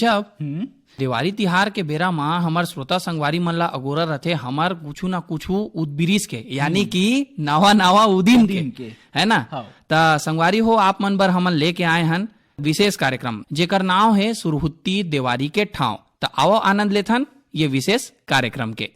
ऋषभ, दिवाली तिहार के बेरा माँ हमर श्रोता संगवारी मन ला अगोरा रथे हमर कुछ ना कुछ उदबिरिस के, यानी कि नवा नवा उदिन के, है ना। ता संगवारी हो, आप मन बर हमन लेके आए हन विशेष कार्यक्रम जेकर नाम है सुरहुत्ती देवारी के ठाव। तो आओ आनंद लेथन ये विशेष कार्यक्रम के।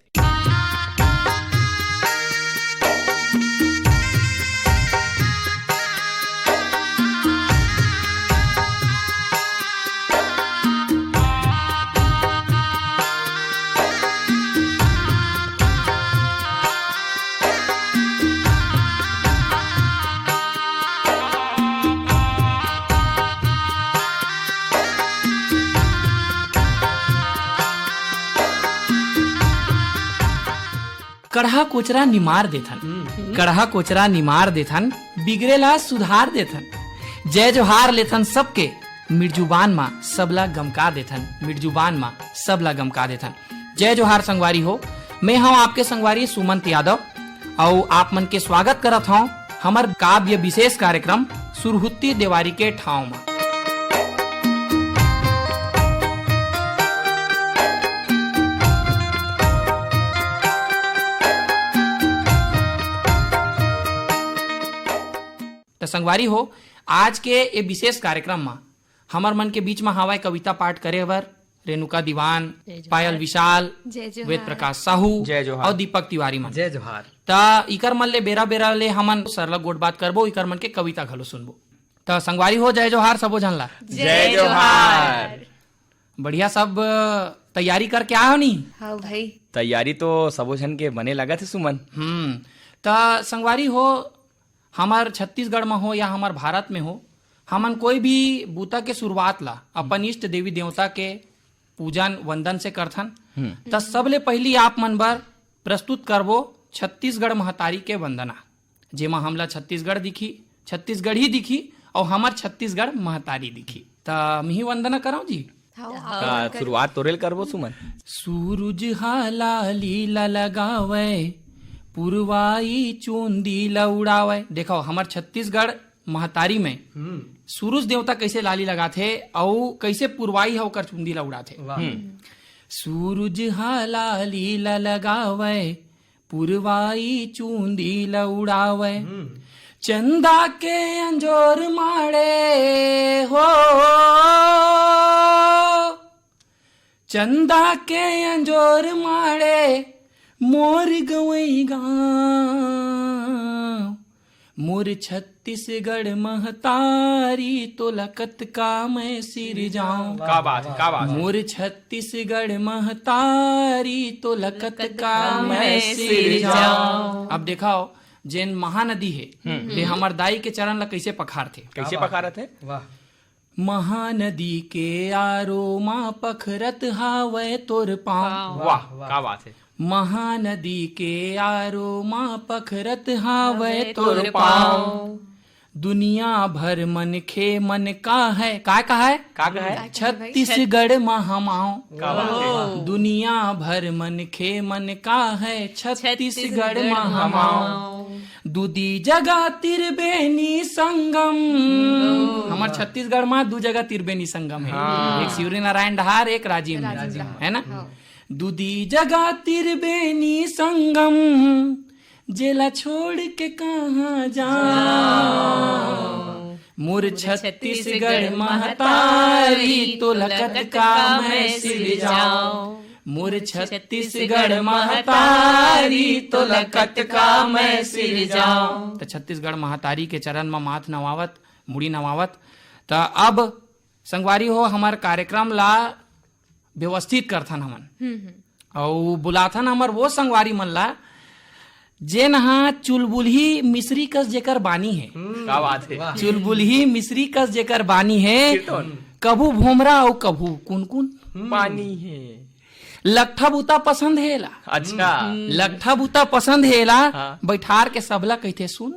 कढ़ा कोचरा निमार देथन, कढ़ा कोचरा निमार देथन, बिगड़ेला सुधार देथन, जय जोहार लेथन सबके, मिर्जुबान माँ सबला गमका देथन, मिर्जुबान माँ सबला गमका देथन। जय जोहार संगवारी हो, मैं हूँ आपके संगवारी सुमंत यादव और आप मन के स्वागत करत हूँ हमार काव्य विशेष कार्यक्रम सुरहुत्ती देवारी के ठाव में। संगवारी हो, आज के ये विशेष कार्यक्रम में हमार मन के बीच में हवाई कविता पाठ करे बर रेणुका दीवान, पायल विशाल, वेद प्रकाश साहू और दीपक तिवारी मन। जय जोहार। ता इकर मन ले बेरा बेरा ले हमन सरल गोट बात करबो, इकर मन के कविता घलो सुनबो। तो संगवारी हो, जय जोहार सबो जन ला। जय जोहार। बढ़िया, सब तैयारी करके आओ नी? हाँ भाई, तैयारी तो सबो जन के बने लगा थे सुमन। ता संगवारी हो, हमार छत्तीसगढ़ में हो या हमार भारत में हो, हमन कोई भी बूता के शुरुआत ला अपन इष्ट देवी देवता के पूजन वंदन से करथन। त सबले पहली आप मन बर प्रस्तुत करबो छत्तीसगढ़ महतारी के वंदना, जेमा हमला छत्तीसगढ़ दिखी, छत्तीसगढ़ी दिखी और हमार छत्तीसगढ़ महतारी दिखी। त मिही वंदना कराओ जी। शुरुआत तोरेल करबो सुमन। सूरज हाला लीला लगावे, पुरवाई चूंदी लउड़ावे। देखो हमार छत्तीसगढ़ महतारी में सूरज देवता कैसे लाली लगाथे और कैसे पुरवाई होकर चूंदी लउड़ाथे। सूरज हाला लीला लगावे, पुरवाई चूंदी लउड़ावे, चंदा के अंजोर माड़े हो, चंदा के अंजोर माड़े, मोर गवई गाँव, मोर छत्तीसगढ़ महतारी तो लकत का मैं सिर जाऊं। का बात है। मोर छत्तीसगढ़ महतारी तो लकत का मैं सिर जाऊं। अब देखाओ, जेन महानदी है ले हमर दाई के चरण ला कैसे पखार थे, कैसे पखारत है। वाह। महानदी के आरो माँ पखरत हावे तोर पाँव। वाह, का बात है। महानदी के आरो माँ पखरत हावे तोर पाँव, दुनिया भर मन खे मन का है, का है, छत्तीसगढ़ महामाओ। दुनिया भर मन खे मन का है, छत्तीसगढ़ महामाओ। दूदी जगह तिरबेनी संगम, हमार छत्तीसगढ़ में दू जगह तिरबेनी संगम है, एक शिवरी नारायण डहार, एक राजीव में, है ना। दूदी जगह तिरबेनी संगम, जेला छोड़ के कहाँ जाऊं, मोर छत्तीसगढ़ महतारी तो लकत का मैं सिर जाऊं, मोर छत्तीसगढ़ महतारी तो लकत का मैं सिर जाऊं। तो छत्तीसगढ़ महतारी के चरण में माथ नवावत, मुड़ी नवावत। तो अब संगवारी हो, हमार कार्यक्रम ला व्यवस्थित करथन हमन और बुलाथन हमर वो संगवारी मन ला जेन हा चुलबुलही मिश्री कस जेकर बानी है। क्या बात है। चुलबुलही मिश्री कस जेकर बानी है, कभू भोमरा और कभू कुन पानी है। लट्ठा बूता पसंद है ला। अच्छा, लट्ठा बूता पसंद है ला। बैठार के सबला कहते सुन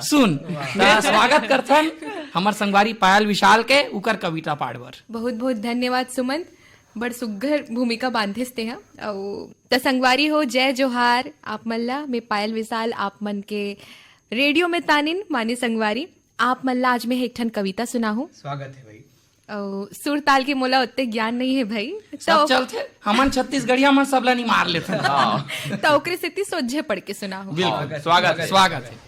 सुन। स्वागत करथन हमर संगवारी पायल विशाल के, उकर कविता पाठवर। बहुत बहुत धन्यवाद सुमन, बड़ सुघर भूमिका बांधिस ते त संगवारी हो, जय जोहार आप मल्ला। मैं पायल विशाल आप मन के रेडियो में तानिन मानी संगवारी। आप मल्ला आज मैं एक ठन कविता सुना हूँ। स्वागत है भाई। और सुर ताल के मोला उतने ज्ञान नहीं है भाई सब चलते हमन छत्तीसगढ़िया मन सबला नहीं मार लेते तो ओकरे सेती सोझे पढ़ के सुना हो। बिल्कुल स्वागत स्वागत है।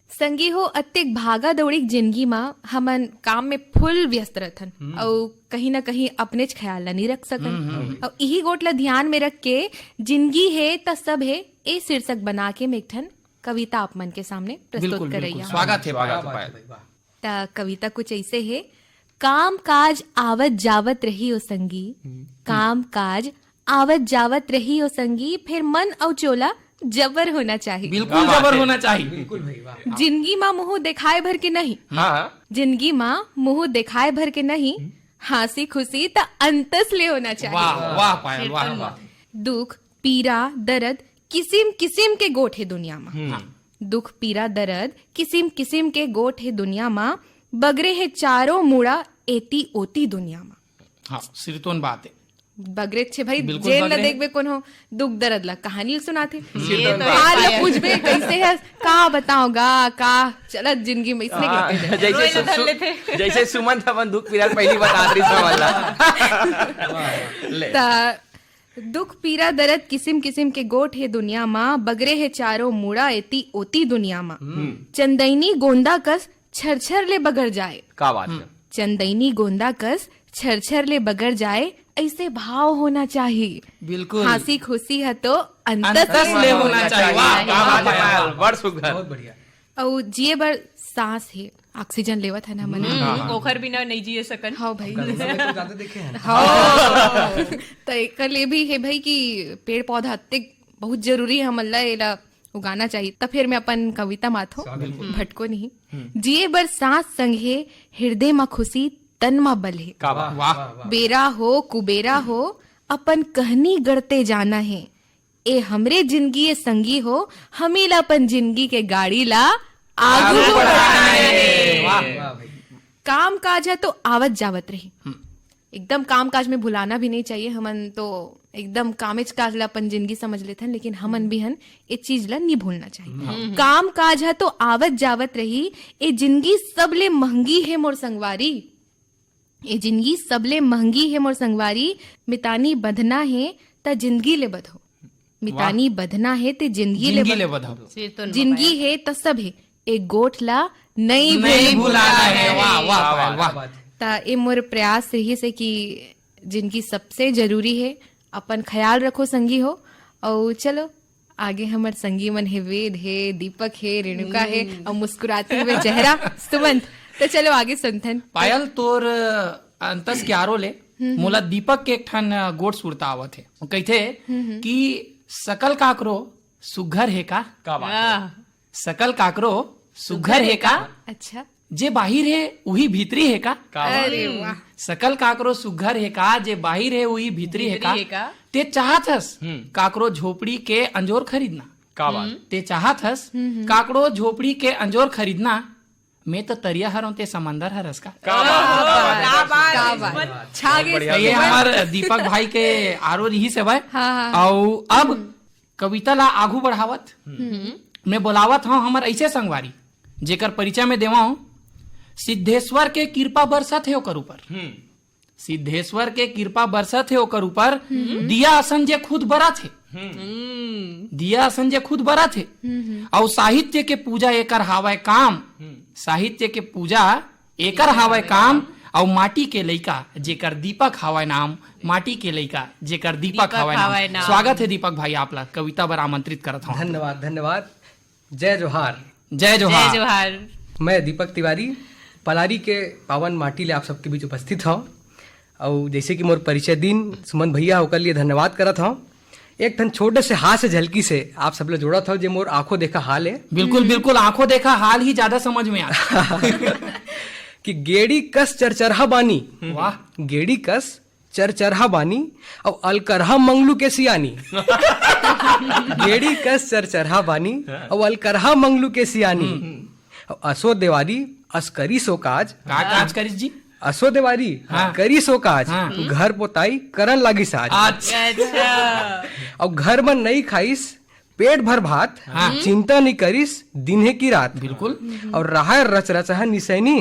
संगी हो अत्येक भागा दौड़ी जिंदगी माँ हमन काम में फुल व्यस्त रहथन और कहीं ना कहीं अपने च ख्याल ला नहीं रख सकन और यही गोट ला ध्यान में रख के जिंदगी है त सब है ए शीर्षक बना के मेघठन कविता आप मन के सामने प्रस्तुत बिल्कुल कर बिल्कुल रही स्वागत है स्वागत पायल। है पायल। ता कविता कुछ ऐसे है। काम काज आवत जावत रही ओ संगी, काम काज आवत जावत रही ओ संगी, फिर मन और चोला जबर होना चाहिए। बिल्कुल जबर होना चाहिए। बिल्कुल भाई वाह। जिंदगी माँ मुंह दिखाए भर के नहीं, हाँ जिंदगी माँ मुंह दिखाए भर के नहीं, हंसी खुशी त अंतस ले होना चाहिए। वाह वाह पायल वाह वाह। दुख पीड़ा दर्द किसिम किसिम के गोठ है दुनिया में, दुख पीड़ा दर्द किसिम किसिम के गोठ है दुनिया में, बगरे है चारों मुड़ा एती ओती दुनिया में। हाँ सिरतोन बात है। बगरे छे भाई बिल्कुल जेल न बगरे। देखबे कोनो दुख दर्द ला कहानी सुनाते ये तो हाल ला पूछबे कैसे है का बताओगा का चलत जिंदगी में इसने हाँ, कहते जैसे सुमन अपन दुख पीड़ा पहली बता रही ले दुख पीड़ा दर्द किसिम किसिम के गोठ है दुनिया माँ, बगरे है चारों मुड़ा एती ओती दुनिया माँ, चंदैनी गोंदा कस छरछर ले बगर जाए, क्या बात है। चंदैनी गोंदा कस छरछर ले बगर जाए, ऐसे भाव होना चाहिए। बिल्कुल हंसी खुशी है तो अंतस अंतस ले होना चाहिए। वाह क्या बात है पायल, बड़ सुघर। बहुत बढ़िया। और जिए बर सांस है ऑक्सीजन लेवत है ना मन ओखर बिना नहीं जिए सकन। हाँ भाई तो ज्यादा देखे हैं। हाँ तो एक ले भी है भाई कि पेड़ पौधा अत्ते बहुत जरूरी है हमन ला एला उगाना चाहिए। तो फिर मैं अपन कविता माथो भटको नहीं। जिए बर सांस संगे हृदय में खुशी तन में बल है, क्या बात। वाह बेरा हो कुबेरा हो अपन कहनी गढ़ते जाना है, ए हमरे जिंदगी ये संगी हो हमी ला अपन जिंदगी के गाड़ी ला आगू बढ़ाना है। वाह भाई। काम काज है तो आवत जावत रही, एकदम काम काज में भुलाना भी नहीं चाहिए। हमन तो एकदम कामेज काज ला अपन जिंदगी समझ लेते हैं, लेकिन हमन भी हन ये चीज ला नहीं भूलना चाहिए। काम काज है तो आवत जावत रही, ए जिंदगी सबले महंगी है मोर संगवारी, ये जिंदगी सबले महंगी है मोर संगवारी, मितानी बधना है त जिंदगी ले बधो, मितानी बधना है ते जिंदगी जिंदगी ले ले बधाओ। जिंदगी है त सब है, एक गोठ ला नहीं नहीं भुलाना है। वाह वाह पायल, क्या वाह। बात है। ता ये मोर प्रयास रही से कि जिनकी सबसे जरूरी है अपन ख्याल रखो संगी हो। और चलो आगे हमार संगी मन है, वेद है, दीपक है, रेणुका है और मुस्कुराते हुए चेहरा सुमंत। तो चलो आगे सुनथन। पायल तोर अंतस क्यारो ले मोला दीपक के एक ठन गोट सुरता आवत है। वो कहते कि सकल काकरो सुघर है का, क्या बात है। सकल काकरो सुघर है का, अच्छा जे बाहिर है वही भीतरी है का, क्या बात है। अरे वाह सकल काकरो सुघर है का, जे बाहिर है वही भीतरी है भीतरी है का, का। ते चाहत हस काकरो झोपड़ी के अंजोर खरीदना, क्या बात। ते चाहत हस काकरो झोपड़ी के अंजोर खरीदना, मैं तो तरिया हरों ते समंदर हरस का। क्या बात। क्या बात छा गए। बढ़िया। ये हमार दीपक भाई के आरो रही से भाई। हाँ, और अब कविता ला आगू बढ़ावत मैं बोलावत हूँ हमार ऐसे संगवारी जेकर परिचय में देवा हूँ। सिद्धेश्वर के कृपा बरसत है ओकर ऊपर, सिद्धेश्वर के कृपा बरसत है ओकर ऊपर, दिया असन जे खुद बरत है, दिया असन जे खुद बरत है। और साहित्य के पूजा एकर हावय काम, साहित्य के पूजा एकर हावय काम। और माटी के लइका जेकर दीपक हावय नाम, माटी के लइका जेकर दीपक हावय नाम। स्वागत है दीपक भाई आपला कविता बर आमंत्रित करत हूँ। धन्यवाद धन्यवाद। जय जोहार। जय जोहार। जय जोहार। मैं दीपक तिवारी पलारी के पावन माटी ले आप सबके बीच उपस्थित हूँ। और जैसे कि मोर परिचय दिन सुमन भैया होकर लिए धन्यवाद करत हूँ। एक ठन छोटे से हाथ से झलकी से आप सब ले जोड़ा था, जो मोर आंखों देखा हाल है बिल्कुल बिल्कुल आंखों देखा हाल ही ज्यादा समझ में आता। कि गेड़ी कस चरचरहा बानी, वाह गेड़ी कस चरचरहा बानी और अलकरहा मंगलू के सियानी। गेड़ी कस चरचरहा बानी और अलकरहा मंगलू के सियानी। और असो देवारी अस्करी सो काज, का काज करिस जी। असो देवारी हाँ। करी सो काज, हाँ। घर पोताई करन लागी साज। अच्छा अच्छा। और घर में नहीं खाइस पेट भर भात, चिंता नहीं करिस दिने की रात। बिल्कुल। और रहा रच रच है निसैनी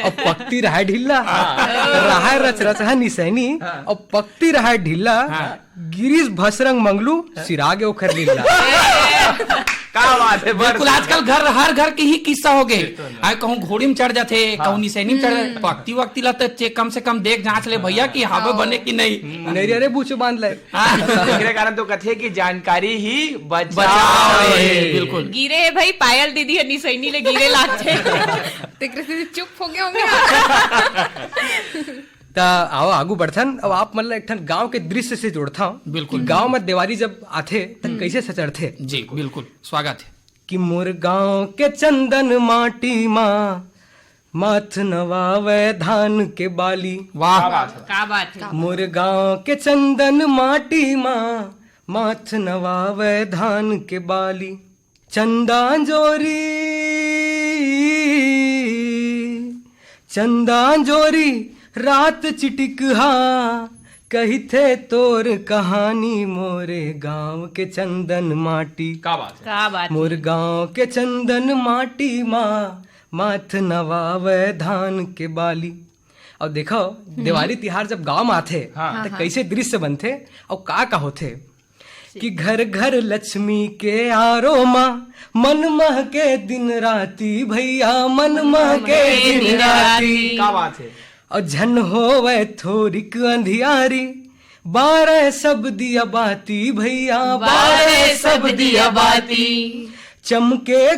और पकती रहा ढिल्ला। रहा रच रच है निसैनी और पकती रहा ढिल्ला। गिरीश भसरंग मंगलू सिरागे ओखर लीला। क्या बात है। बिल्कुल, आजकल हर घर के ही किस्सा हो गए। आए कहूँ घोड़ी में चढ़ जाते, कहूँ निसैनी में चढ़ जाते, पक्ति वक्ति ला तो चेक कम से कम देख जांच ले भैया कि हावे बने कि नहीं। नहीं अरे बूचो बांध ले। एकरे कारण तो कथे कि जानकारी ही बचाव बचाव है। है। बिल्कुल। गिरे है भाई, पायल दीदी है निसैनी ले गिरे लागते। तेकरे से चुप हो गए होंगे। ता आओ आगू बढ़थन। अब आप मतलब एक ठन गांव के दृश्य से जोड़ता हूँ। बिल्कुल। गांव में दिवाली जब आथे तब कैसे सचरथे जी बिल्कुल, स्वागत है। कि मोर गांव के चंदन माटी माँ माथ नवावे धान के बाली। वाह, क्या बात है। मोर गांव के चंदन माटी माँ माथ नवावे धान के बाली। चंदा जोरी रात चिटिकहा कही थे तोर कहानी। मोरे गांव के चंदन माटी, क्या बात है। क्या बात है। मोर गांव के चंदन माटी माँ माथ नवावे धान के बाली। और देखो दिवाली तिहार जब गांव में आथे तो कैसे दृश्य बनथे और का होथे कि घर घर लक्ष्मी के आरोमा मन मह के दिन राती भैया मन मह के दिन राती। क्या बात है। और झन होवे थोरिक अंधियारी 12 सब दिया बाती भैया 12 सब दिया बाती। चमके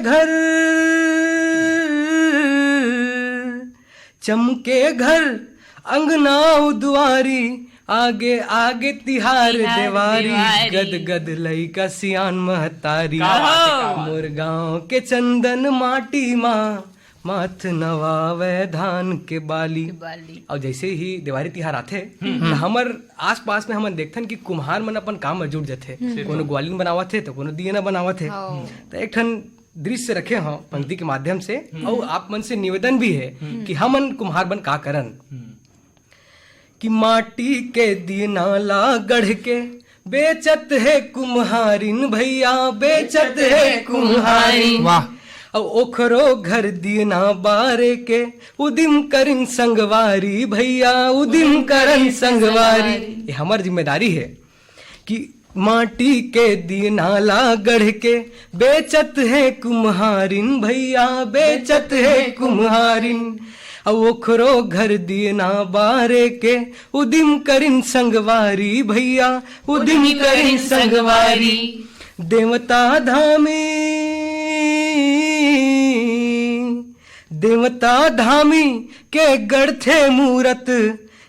घर अंगना दुआरी आगे आगे तिहार देवारी। गद गद लइका सियान महतारी। मोर गांव के चंदन माटी माँ माथ नवावे धान के बाली। और जैसे ही दिवाली तिहार आथे तो हमर आस पास में हमन देखथन कि कुम्हार मन अपन काम में जुट जाथे। कोनो ग्वालिन बनावत थे तो कोनो दिया बनावत थे। तो एक ठन दृश्य रखे हों पंक्ति के माध्यम से। और आप मन से निवेदन भी है कि हमन कुम्हार बन का करन कि माटी के दिना ला गढ़ के बेचत है कुम्हारिन भैया बेचत है कुम्हारिन। वाह। और ओखरो घर दिना बारे के उदिम करन संगवारी भैया उदिम करन संगवारी। ये हमारी जिम्मेदारी है कि माटी के दिना ला गढ़ के बेचत है कुम्हारिन भैया बेचत है कुम्हारिन। और ओखरो घर दिना बारे के उदिम करन संगवारी भैया उदिम करन संगवारी। देवता धामी के गढ़थे मूरत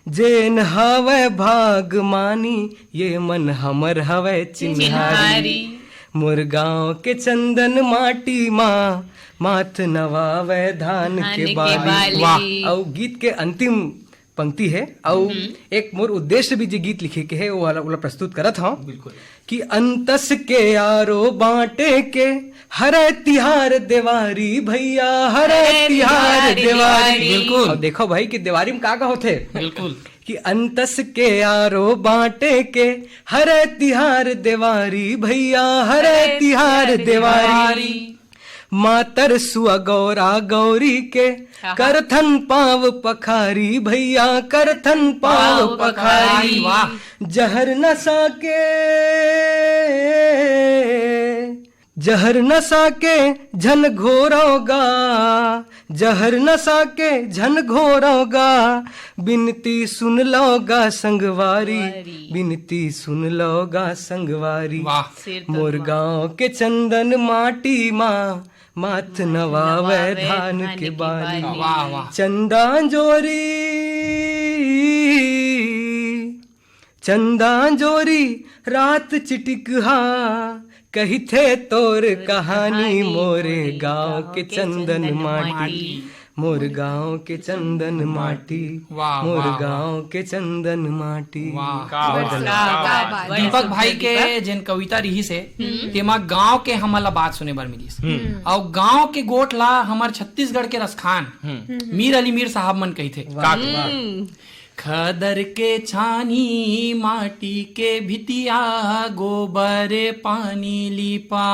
जेन हवे भाग मानी ये मन हमर हवे चिन्हारी। मोर गांव के चंदन माटी माँ माथ नवावे धान के बाली। वाह। और गीत के अंतिम पंक्ति है और एक मोर उद्देश्य भी जो गीत लिखे के है वो वाला प्रस्तुत करत हूँ। बिल्कुल कि अंतस के यारो बांटे के हरे तिहार देवारी भैया हरे तिहार देवारी। बिल्कुल। और देखो भाई कि देवारी में का होते बिल्कुल कि अंतस के यारो बांटे के हरे तिहार देवारी भैया हरे तिहार देवारी। मातर सुआ गौरा गौरी के करथन पाव पखारी भैया करथन पाव पखारी। जहर नशा के झन घोरोगा जहर नशा के झन घोरोगा बिनती सुन लोगा संगवारी बिनती सुन लोगा संगवारी। मोर गांव के चंदन माटी माँ माथ नवावे धान के बाली। वाह वाह। चंदा जोरी रात चिटिकहा कही थे तोर कहानी। मोरे गांव के चंदन माटी मोर गांव के चंदन माटी मोर गांव के चंदन माटी। दीपक भाई के जिन कविता रही से तेमा गांव के हमला बात सुने बर मिलिस। और गांव के गोट ला हमार छत्तीसगढ़ के रसखान मीर अली मीर साहब मन कही थे खदर के छानी माटी के भितिया गोबर पानी लिपा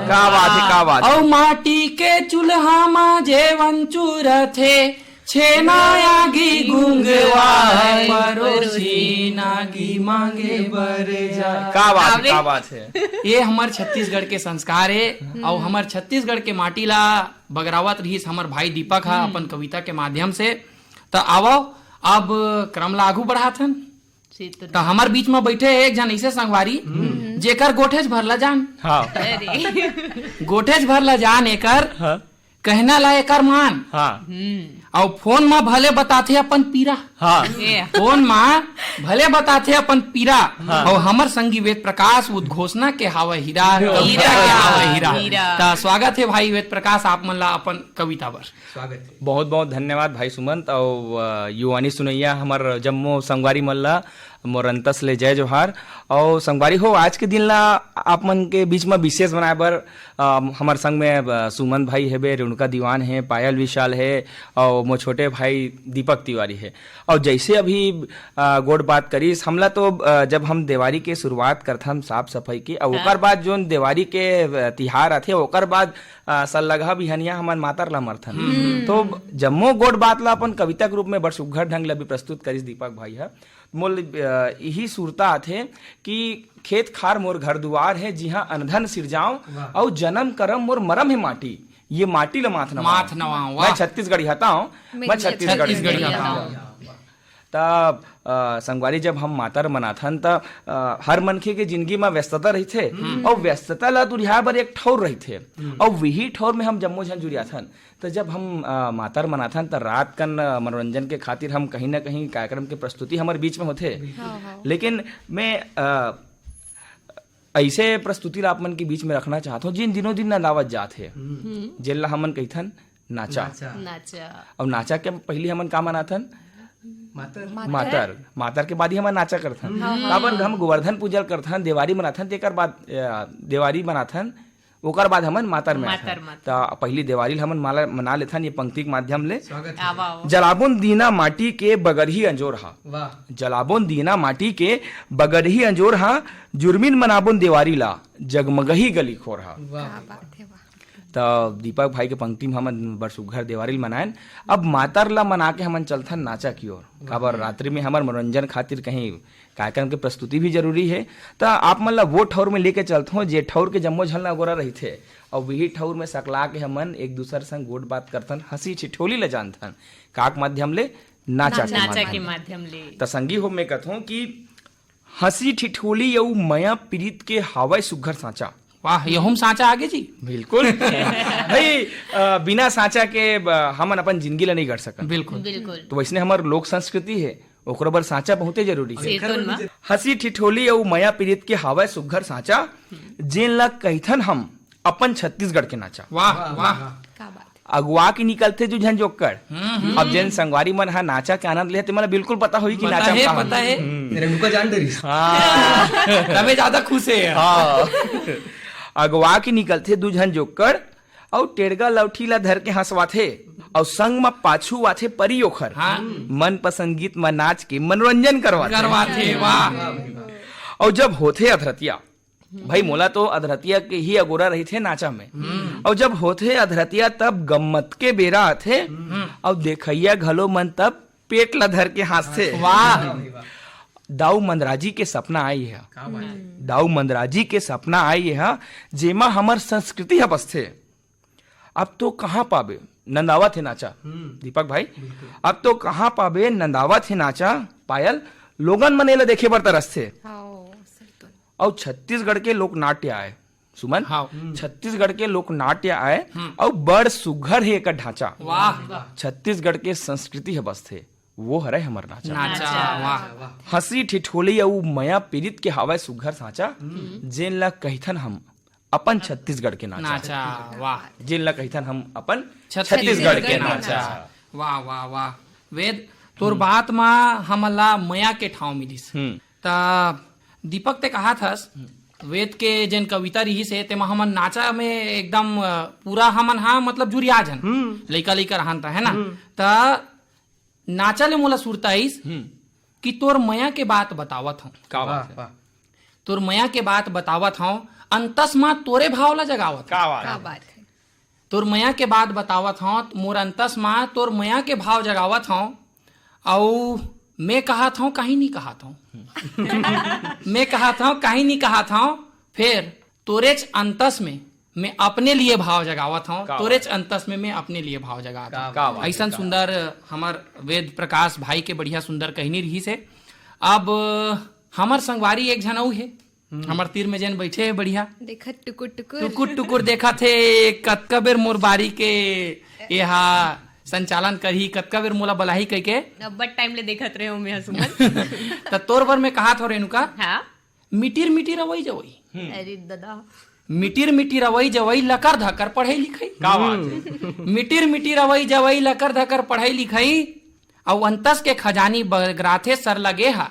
का बात है, का बात है। और माटी के चूल्हा में जेवन चूर थे छेना आगी गुंगवा परोसी नागी मांगे बर जा। का बात है, का बात है। ये हमार छत्तीसगढ़ के संस्कार है और हमार छत्तीसगढ़ के माटी ला बगरावत रहीस हमार भाई दीपक हा अपन कविता के माध्यम से। तो आवो अब क्रम ला आगू बढ़ाथन। तो हमार बीच में बैठे एक जन ऐसे संगवारी जेकर गोठेज भरला जान, हाँ गोठेज भरला जान एकर हाँ कहना ला एकर मान हाँ और फोन में भले बताथे अपन पीरा, हाँ फोन में भले बताथे अपन पीरा और हमर संगी वेद प्रकाश उद्घोषणा के हावे हीरा, कविता के हावे हीरा। तो स्वागत है भाई वेद प्रकाश आप मन ला अपन कविता बर। स्वागत है। बहुत बहुत धन्यवाद भाई सुमंत और युवानी सुनैया हमार जम्मो संगवारी मल्ला मोर अंतस ले जय जोहार। और संगवारी हो आज के दिन ला आप मन के बीच में विशेष बनाए बर हमार संग में सुमंत भाई है बे, रेणुका दीवान है, पायल विशाल है और मो छोटे भाई दीपक तिवारी है। और जैसे अभी गोड़ बात करीस हमला तो जब हम देवारी के शुरुआत करथन साफ सफाई की और ओकर बाद जो देवारी के तिहार आथे ओकर बाद सल्लघा बिहनिया हमन मातर ला मरथन। तो जम्मो गोड़ बात ला अपन कविता के रूप में बड़ सुघर ढंग ला भी प्रस्तुत करिस दीपक भाई है। मोल यही सुरता आथे कि खेत खार मोर घर दुआर है जिहाँ अनधन सिरजाऊं और जन्म करम मोर मरम है माटी, ये माटी ला माथ नवाऊं। मैं छत्तीसगढ़ी हता हूँ, मैं छत्तीसगढ़ी हता हूँ। तब संगवारी जब हम मातर मनाथन त हर मनखे के जिंदगी में व्यस्तता रही थे और व्यस्तता ला दुरिहा बर एक ठौर रही थे और वही ठौर में हम जम्मो झन जुड़ियाथन। तो जब हम मातर मनाथन त रात कन मनोरंजन के खातिर हम कहीं ना कहीं कार्यक्रम के प्रस्तुति हमारे बीच में होते, लेकिन मैं ऐसे प्रस्तुति आप मन के बीच में रखना चाहता हूँ जिन दिनों दिन नदावत जात है जेला हमन कहीथन नाचा। अब नाचा के पहले हमन का मनाथन मातर के बाद ही हम नाचा करथन। अपन हम गोवर्धन पूजल करथन, देवारी मनाथन, तेकर बाद देवारी मनाथन, ओकर बाद हमन मातर में तो पहली देवारी हमन माला मना लेथन ये पंक्ति के माध्यम ले। जलाबुन दीना माटी के बगरही अंजोर हा, जलाबुन दीना माटी के बगरही अंजोर हा, जुर्मिन मनाबुन देवारी ला जगमगही गली खोर हा। तो दीपक भाई के पंक्ति में हमन बड़ सुघर देवारी मनाएन। अब मातर ला मना के हमन चलथन नाचा की ओर। काबर रात्रि में हमार मनोरंजन खातिर कहीं कार्यक्रम के प्रस्तुति भी जरूरी है। तो आप मन ला वो ठौर में लेके चलते हो जे ठौर के जम्मो झल गोरा रही थे और वही ठौर में सकला के हमन एक दूसरे संग गोट बात करथन, हंसी ठिठोली ले जानथन काक माध्यम ले नाचा के माध्यम ले। तो संगी हो मैं कहता हूँ कि हंसी ठिठोली यू मया पीड़ित के हावय सुघर सांचा। वाह, यहुम सांचा आगे जी। बिल्कुल भाई बिना सांचा के हमन अपन जिंदगी ला नहीं कर सकन। बिल्कुल तो वैसने हमार लोक संस्कृति है ओकरा बर सांचा बहुते जरूरी है। हंसी ठिठोली और मया पीड़ित के हावय सुघर सांचा जेन ला कहीथन हम अपन छत्तीसगढ़ के नाचा। वाह वाह, अगुआ की निकलते जो झन जोकर। अब जेन संगवारी मन हा नाचा के आनंद लेते मला बिल्कुल पता होई कि नाचा है, पता है रेणुका जान डरिस। तबे ज्यादा खुश है। हाँ अगवा की निकलते दू झन जोकर और टेड़गा लौठी ला धर के हंसवाथे और संग में पाछू आथे परी ओखर। हाँ। मन पसंद गीत में नाच के मनोरंजन करवाथे। वाह। और जब होथे अधरतिया, भाई मोला तो अधरतिया के ही अगोरा रही थे नाचा में। और जब होथे अधरतिया तब गम्मत के बेरा आथे और देखैया घलो मन तब पेट ला धर के हंसथे। वाह। दाऊ मंदराजी के सपना आई है, दाऊ मंदराजी के सपना आई है जेमा हमर संस्कृति है बसथे। अब तो कहाँ पाबे नंदावत है नाचा दीपक भाई, अब तो कहाँ पाबे नंदावत है नाचा। पायल लोगन मनेला देखे बर तरस थे। और छत्तीसगढ़ के लोक नाट्य आए सुमन। हाँ। छत्तीसगढ़ के लोक नाट्य आए और बड़ सुघर है एक ढांचा। वाह। छत्तीसगढ़ के संस्कृति है बसथे वो हरे हमर नाचा। वाह। हंसी ठिठोली और मया पीड़ित के हावय सुघर सांचा जेन ला कहीथन हम अपन छत्तीसगढ़ के नाचा। वाह। जेन ला कहीथन हम अपन छत्तीसगढ़ के नाचा। वाह वाह वाह। वेद तोर बात मा हमला मया के ठाव मिलिस। ता दीपक ते कहा थस वेद के जन कविता रही से तेमा हमन नाचा में एकदम पूरा हमन हाँ मतलब जुरिया जन लइका लइका रहन है ना। ता नाचा ले मोला सुरताइस कि तोर मया के बात बतावत हूँ, का वाह बात है? वाह तोर मया के बात बतावत हूँ, अंतस माँ तोरे भाव ला जगावत का बात क्या है? बात है। तोर मया के बात बतावत हूँ, मोर अंतस माँ तोर मया के भाव जगावत हूँ। औ मैं कहत हूँ कहीं नहीं कहत हूँ मैं कहत हूँ कहीं नहीं कहत हूँ, फिर तोरेच अंतस में मैं अपने लिए भाव जगावत हूँ, का तोरेच अंतस में मैं अपने लिए भाव जगावत हूँ। का बात है? ऐसा सुंदर हमार वेद प्रकाश भाई के बढ़िया सुंदर कहनी रही से। अब हमार संगवारी एक झन अउ है, हमार तीर में जन बैठे है बढ़िया देखा टुकुर टुकुर टुकुर टुकुर देखा थे कतका बेर मोर बारी के यहाँ संचालन करही, कतका बेर मोला बलाही कह के अब बट टाइम ले देखत रहे हो मैं सुमन। त तोर बर में कहा था रेणुका, हाँ मिटिर मिटिर अवई जवई, अरे दादा मिटिर मिटिर अवई जवई लकर धकर पढ़ई लिखई, का बात है? मिटिर मिटिर अवई जवई लकर धकर पढ़ई लिखई। और अंतस के खजानी बगराथे सर लगे हा,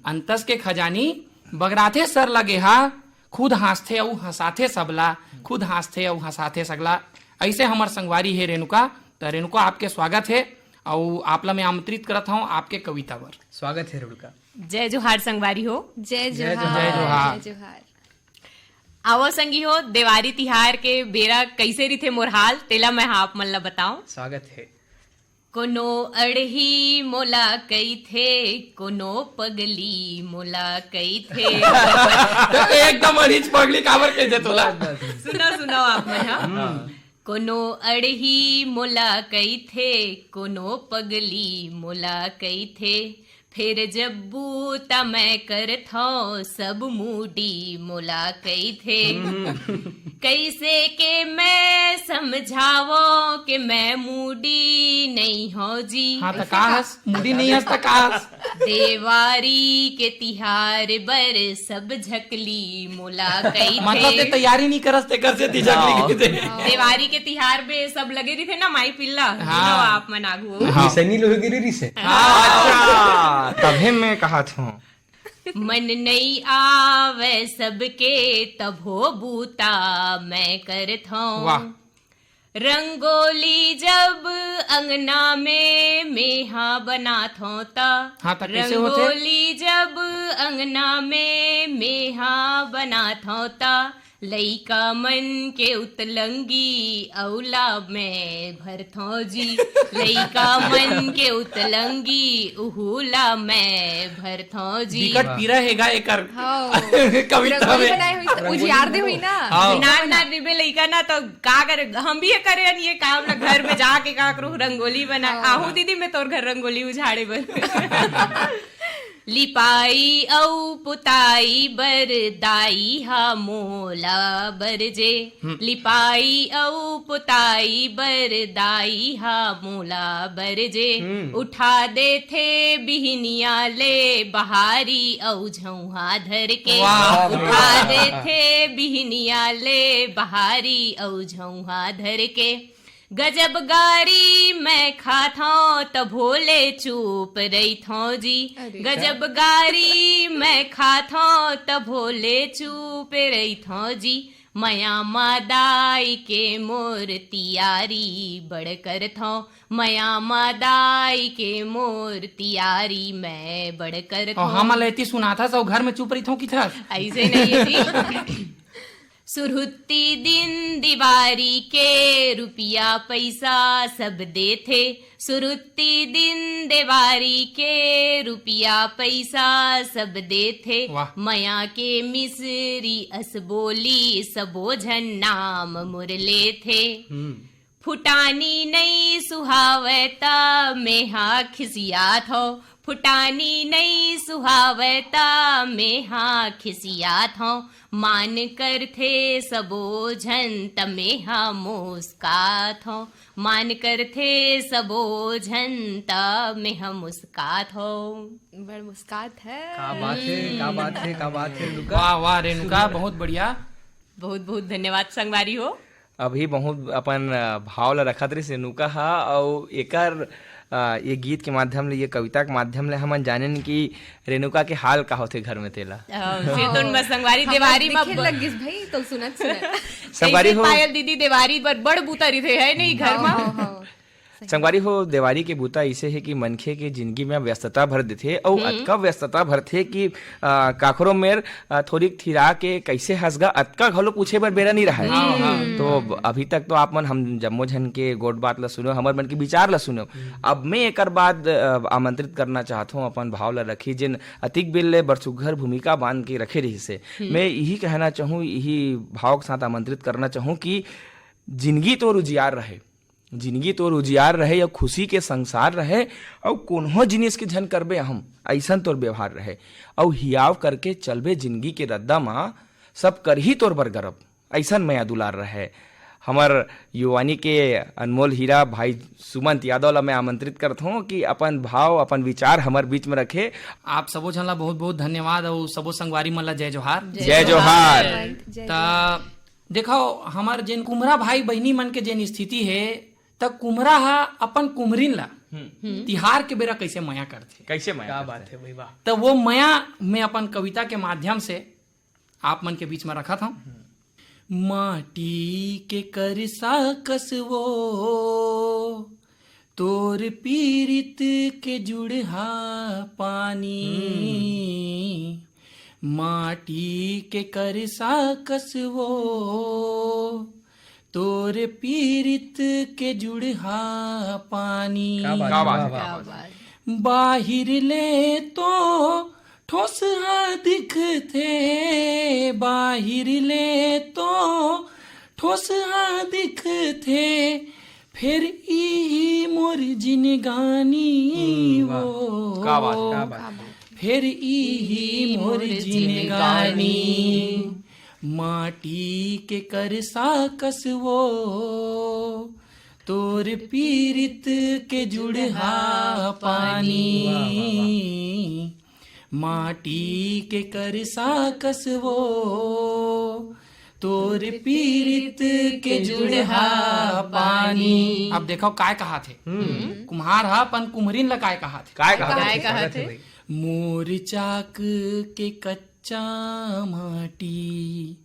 अंतस के खजानी बगराथे सर लगे हा, खुद हंसथे और हंसाथे सबला, खुद हंसथे और हंसाथे सगला। ऐसे हमार संगवारी है रेणुका। तो रेणुका आपके स्वागत है और आपला मैं आमंत्रित करत हूँ आपके कविता पर। स्वागत है रेणुका। जय जोहार संगवारी हो। जय जय जोहार जोहार। जय जोहार। आवो संगी हो, देवारी तिहार के बेरा कैसे रही थे मोर हाल तेला मैं आप मन ला बताऊं। स्वागत है। कोनो अड़ही मोला कई थे, कोनो पगली मोला कई थे। एकदम अड़ीच पगली काबर कह दे तोला। सुनो सुनो आप मन हाँ। कोनो अड़ही मोला कई थे, कोनो पगली मोला कई थे, फिर जब बूता मैं करथो सब मूडी मोला कई थे। कैसे के मैं समझावो कि मैं मूडी नहीं हो जी। हाँ तो काहस मुड़ी नहीं हंस तो काहस। देवारी के तिहार बर सब झकली मोला कई मतलब ते थे। तैयारी नहीं करस ते कर से तिजक लिख दे। देवारी के तिहार में सब लगे रही थे ना माई पिल्ला। हाँ। हाँ। आप मन आगू हाँ। निसैनी लोहे गिरी से अच्छा तभी मैं कहा था मन नहीं आवे सबके तब हो बूता मैं करत वाह। हूँ। रंगोली जब अंगना में मेहा बनात हूँ ता। हाँ, तो कैसे होते? रंगोली जब अंगना में मेहा बनात हूँ ता, लइका मन के उतलंगी औला मैं भरथो जी। लइका मन के उतलंगी उहुला मैं भरथो जी। विकट पीरा हैगा एकर हाँ। कविता रंगोली में। बनाई हुई तो उजियार दे हुई ना। हाँ। ना रिबे लइका ना तो का करे, हम भी ये करे ये काम ना, घर में जाके का करू रंगोली बना। आहू दीदी मैं तोर घर रंगोली उझाड़े बर। लिपाई औ पुताई बर दाई हा मोला बरजे। लिपाई औ पुताई बर दाई हा मोला बरजे। उठा दे थे बिहनिया ले बहारी औ झौहा धर के। वाह। उठा दे थे बिहनिया ले बहारी औ झौहा धर के। गजब गारी मैं खाथो त भोले चुप रही थो जी। अरे गजब गारी मैं खाथो त भोले चुप रही थो जी। मया मादाई के मोर तियारी बड़ कर थो। मया मादाई के मोर तियारी मैं बड़ कर थो। और हम लेती सुना था सब घर में चुप रही थो की था। ऐसे नहीं है जी। सुरहुत्ती दिन दिवारी के रुपया पैसा सब दे थे। सुरहुत्ती दिन दिवारी के रुपया पैसा सब दे थे। वाह। मया के मिसरी अस बोली सबो झन नाम मुरले थे। फुटानी नहीं सुहावता मेहा खिसियात हो। फुटानी नहीं सुहावता मेहा खिसियात हो। मान कर थे सबो झन तमेहा मुस्कात हो। मान कर थे सबो झन तमेहा मुस्कात हो। बड़ मुस्कात है। क्या बात है, क्या बात है, क्या बात है रेणुका। वाह वाह रेणुका बहुत बढ़िया। बहुत बहुत धन्यवाद संगवारी हो। अभी बहुत अपन भाव ला रखत रही रेणुका हा और एकर ये गीत के माध्यम ले, ये कविता के माध्यम ले हमन जानेन कि रेणुका के हाल का होथे घर में तेला। फिर तो मैं संगवारी देवारी में दिखे लग गिस भाई तो सुनत सुनत। संगवारी ऐसे हो पायल दीदी देवारी पर बड़ बुतरी थे है नहीं घर में। संगवारी हो देवारी के बूता इसे है कि मनखे के जिंदगी में व्यस्तता भर देथे और अतका व्यस्तता भर थे कि काखरो मेर थोड़ी थिरा के कैसे हंसगा अतका घलो पूछे बर बेरा नहीं रहा है। तो अभी तक तो आप मन हम जम्मो झन के गोट बात ला सुनो, हमर मन के विचार ला सुनो। अब मैं एकर बाद आमंत्रित करना चाहता हूँ अपन भाव ला रखी जिन अतिक बिल ले बरसुघर भूमिका बांध के रखे रही से मैं यही कहना चाहूँ, यही भाव के साथ आमंत्रित करना चाहूँ कि जिंदगी तो रुजियार रहे, जिंदगी तो रुजियार रहे या खुशी के संसार रहे और कोनो जिनिस के झन करबे हम ऐसा तोर व्यवहार रहे और हियाव करके चलबे जिंदगी के रद्दा मा सब कर ही तोर बर गरब ऐसा मया दुलार रहे। हमार युवानी के अनमोल हीरा भाई सुमंत यादव ला मैं आमंत्रित करता हूँ कि अपन भाव अपन विचार हमार बीच में रखे। आप सबो झन ला बहुत बहुत धन्यवाद और सबो संगवारी मन ला जय जोहार। जय जोहार। ता देखो हमार जिन कुम्हरा भाई बहनी मन के जिन स्थिति है त कुम्हरा हा अपन कुम्हरीन ला तिहार के बेरा कैसे मया करथे, कैसे मैं क्या बात है भाई, वाह। तो वो मया मैं अपन कविता के माध्यम से आप मन के बीच में रखा था। माटी के करसा कसवो तोर पीरित के जुड़हा पानी, माटी के करसा कसवो तोर पीरित के जुड़हा पानी। क्या बात है। बाहिर ले तो ठोस दिखथे, बाहिर ले तो ठोस दिखथे फिर ई मोर जिनगानी वो, क्या बात फिर ई मोर जिनगानी। माटी के करसा कसवो तोर पीरित के जुड़हा पानी, माटी के करसा कसवो तोर पीरित के जुड़हा पानी। अब देखो काय कहा थे कुम्हार हा अपन कुम्हरीन ला काय कहा थे, काय कहा थे मोर चाक के कच्चा माटी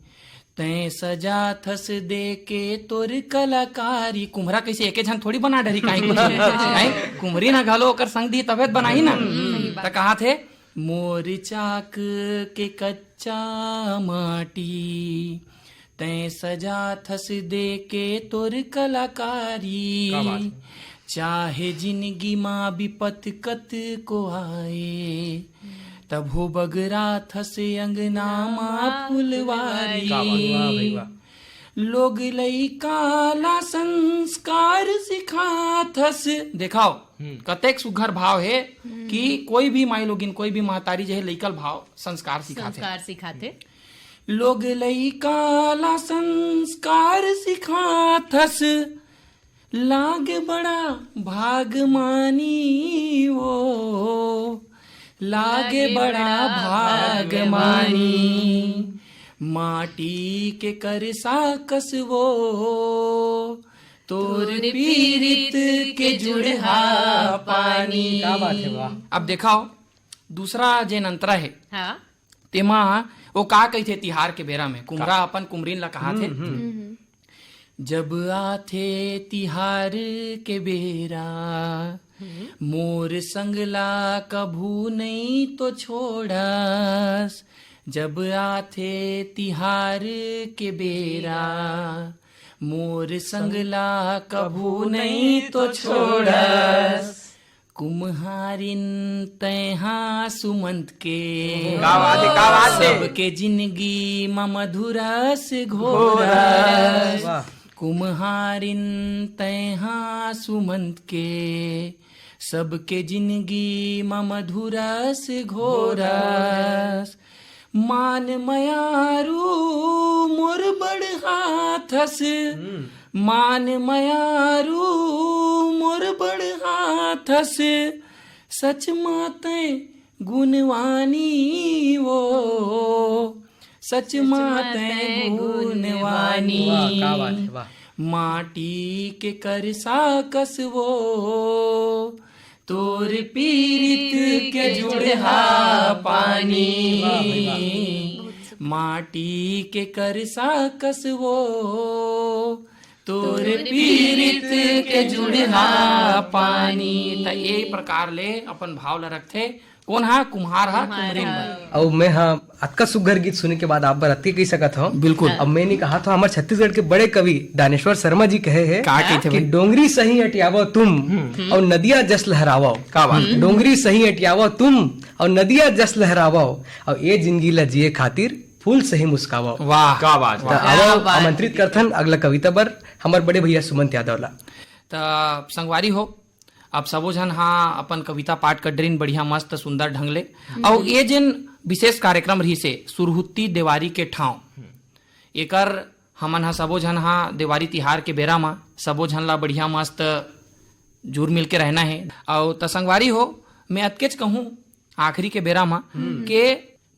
तै सजा थस दे के तोर कलाकारी। कुम्हरा कैसे एके झन थोड़ी बना डरी काहे कुछ कुम्हरी ना घलो ओकर संग दी तबियत बनाई ना। त कहा थे मोर चाक के कच्चा माटी तै सजा थस दे के तोर कलाकारी। चाहे जिंदगी माँ विपत कत को आए तब हो बगरा थस अंगना माँ फुलवारी। लोग लई काला संस्कार सिखाथस। देखाओ कतेक सुघर भाव है कि कोई भी माई लोगिन कोई भी महतारी जो है लइकल भाव संस्कार सिखाते। लोग लई काला संस्कार सिखाथस लाग बड़ा भाग मानी वो, लागे बड़ा भाग मानी। माटी के करसा कसवो तोर पीरित के जुड़हा पानी। क्या बात है, वाह। अब देखाओ दूसरा जेन अंतरा है हाँ तेमा वो का कही थे तिहार के बेरा में कुम्हरा अपन कुमरीन ला कहा थे जब आथे तिहार के बेरा मोर संगला कभू नहीं तो छोड़स। जब आथे तिहार के बेरा मोर संगला कभू नहीं तो छोड़स। कुम्हारिन तैहा सुमंत के सबके जिंदगी मधुरस घोरस। कुम्हारिन तैहा सुमंत के सबके जिंदगी मधुरस घोरस। मान मयारू मोर बड़ हाथस, मान मयारू मोर बड़ हाथस। सच माते गुणवानी वो, सच माते गुणवानी। क्या बात है, वाह। माटी के करसा कसवो तोर पीरित के जुड़हा पानी। माटी के करसा कसवो तोर पीरित के जुड़हा पानी। त ये प्रकार ले अपन भाव ला रखथे। कौन हा? कुम्हार हा कुमरीन बन। और मैं हाँ अतका सुघर गीत सुने के बाद आप बर अति कही सकत हूँ। बिल्कुल। अब मैंने कहा था हमारे छत्तीसगढ़ के बड़े कवि दानेश्वर शर्मा जी कहे हैं का कहते कि डोंगरी सही अटियावो तुम और नदिया जस लहरावो। का बात। डोंगरी सही अटियावो तुम और नदिया जस लहरावो और ये जिंदगी ला जिए खातिर फूल सही मुस्कावो। वाह। का बात। तो आओ आमंत्रित करथन अगला कविता बर हमारे बड़े भैया सुमंत यादव ला। त संगवारी हो, अब सबो झन हाँ अपन कविता पाठ कर डरिन बढ़िया मस्त सुंदर ढंग ले। और ये जिन विशेष कार्यक्रम रही से सुरहुत्ती देवारी के ठाव, एकर हमन हा सबो झन हाँ देवारी तिहार के बेरा मा सबो झन ला बढ़िया मस्त जुड़ मिल के रहना है। और त संगवारी हो, मैं अतकेच कहूँ आखिरी के बेरा मा के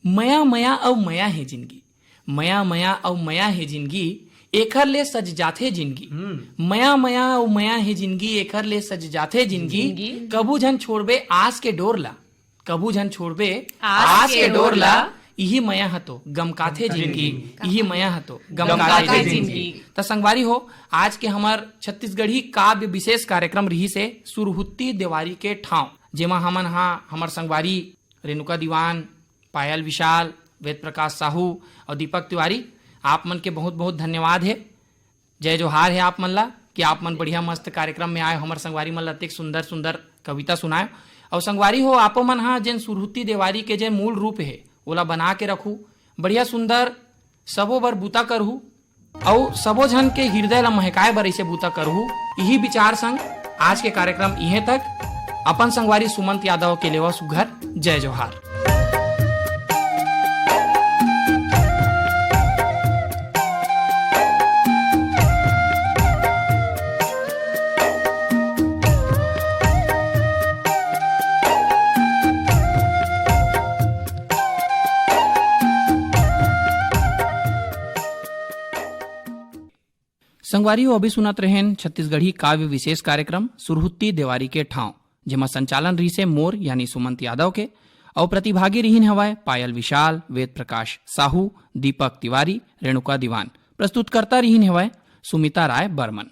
मया मया और मया है जिंदगी, मया मया और मया है जिंदगी, एखर ले सज जाथे जिंदगी। मया मया और मया है जिंदगी, एखर ले सज जाथे जिंदगी। कबू झन छोड़बे आस के डोर ला, कबू झन छोड़बे आस के डोर ला, यही मया हतो गमकाथे जिंदगी, यही मया हतो गमकाथे जिंदगी। त संगवारी हो, आज के हमार छत्तीसगढ़ी काव्य विशेष कार्यक्रम रही से सुरहुत्ती देवारी के ठाव, जेमा हमन हाँ हमार संगवारी रेणुका दीवान, पायल विशाल, वेद प्रकाश साहू और दीपक तिवारी, आप मन के बहुत बहुत धन्यवाद है। जय जोहार है आप मन ला कि आप मन बढ़िया मस्त कार्यक्रम में आए, हमार संगवारी मन ला अतिक सुंदर सुंदर कविता सुनाए। और संगवारी हो, आपो मन हाँ जिन सुरहुत्ती देवारी के जो मूल रूप है ओला बना के रखू, बढ़िया सुंदर सबो बर बूता करहू और सबो झन के हृदय ला महकाए बर ऐसे बूता करहू। यही विचार संग आज के कार्यक्रम इहे तक। अपन संगवारी सुमंत यादव के लेवा सुघर जय जोहार। संगवारी हो, अभी सुनत रहेन छत्तीसगढ़ी काव्य विशेष कार्यक्रम सुरहुत्ती देवारी के ठाव, जेमा संचालन रही से मोर यानी सुमंत यादव के और प्रतिभागी रहीन हवाए पायल विशाल, वेद प्रकाश साहू, दीपक तिवारी, रेणुका दीवान। प्रस्तुतकर्ता रहीन हवाए सुमिता राय बर्मन।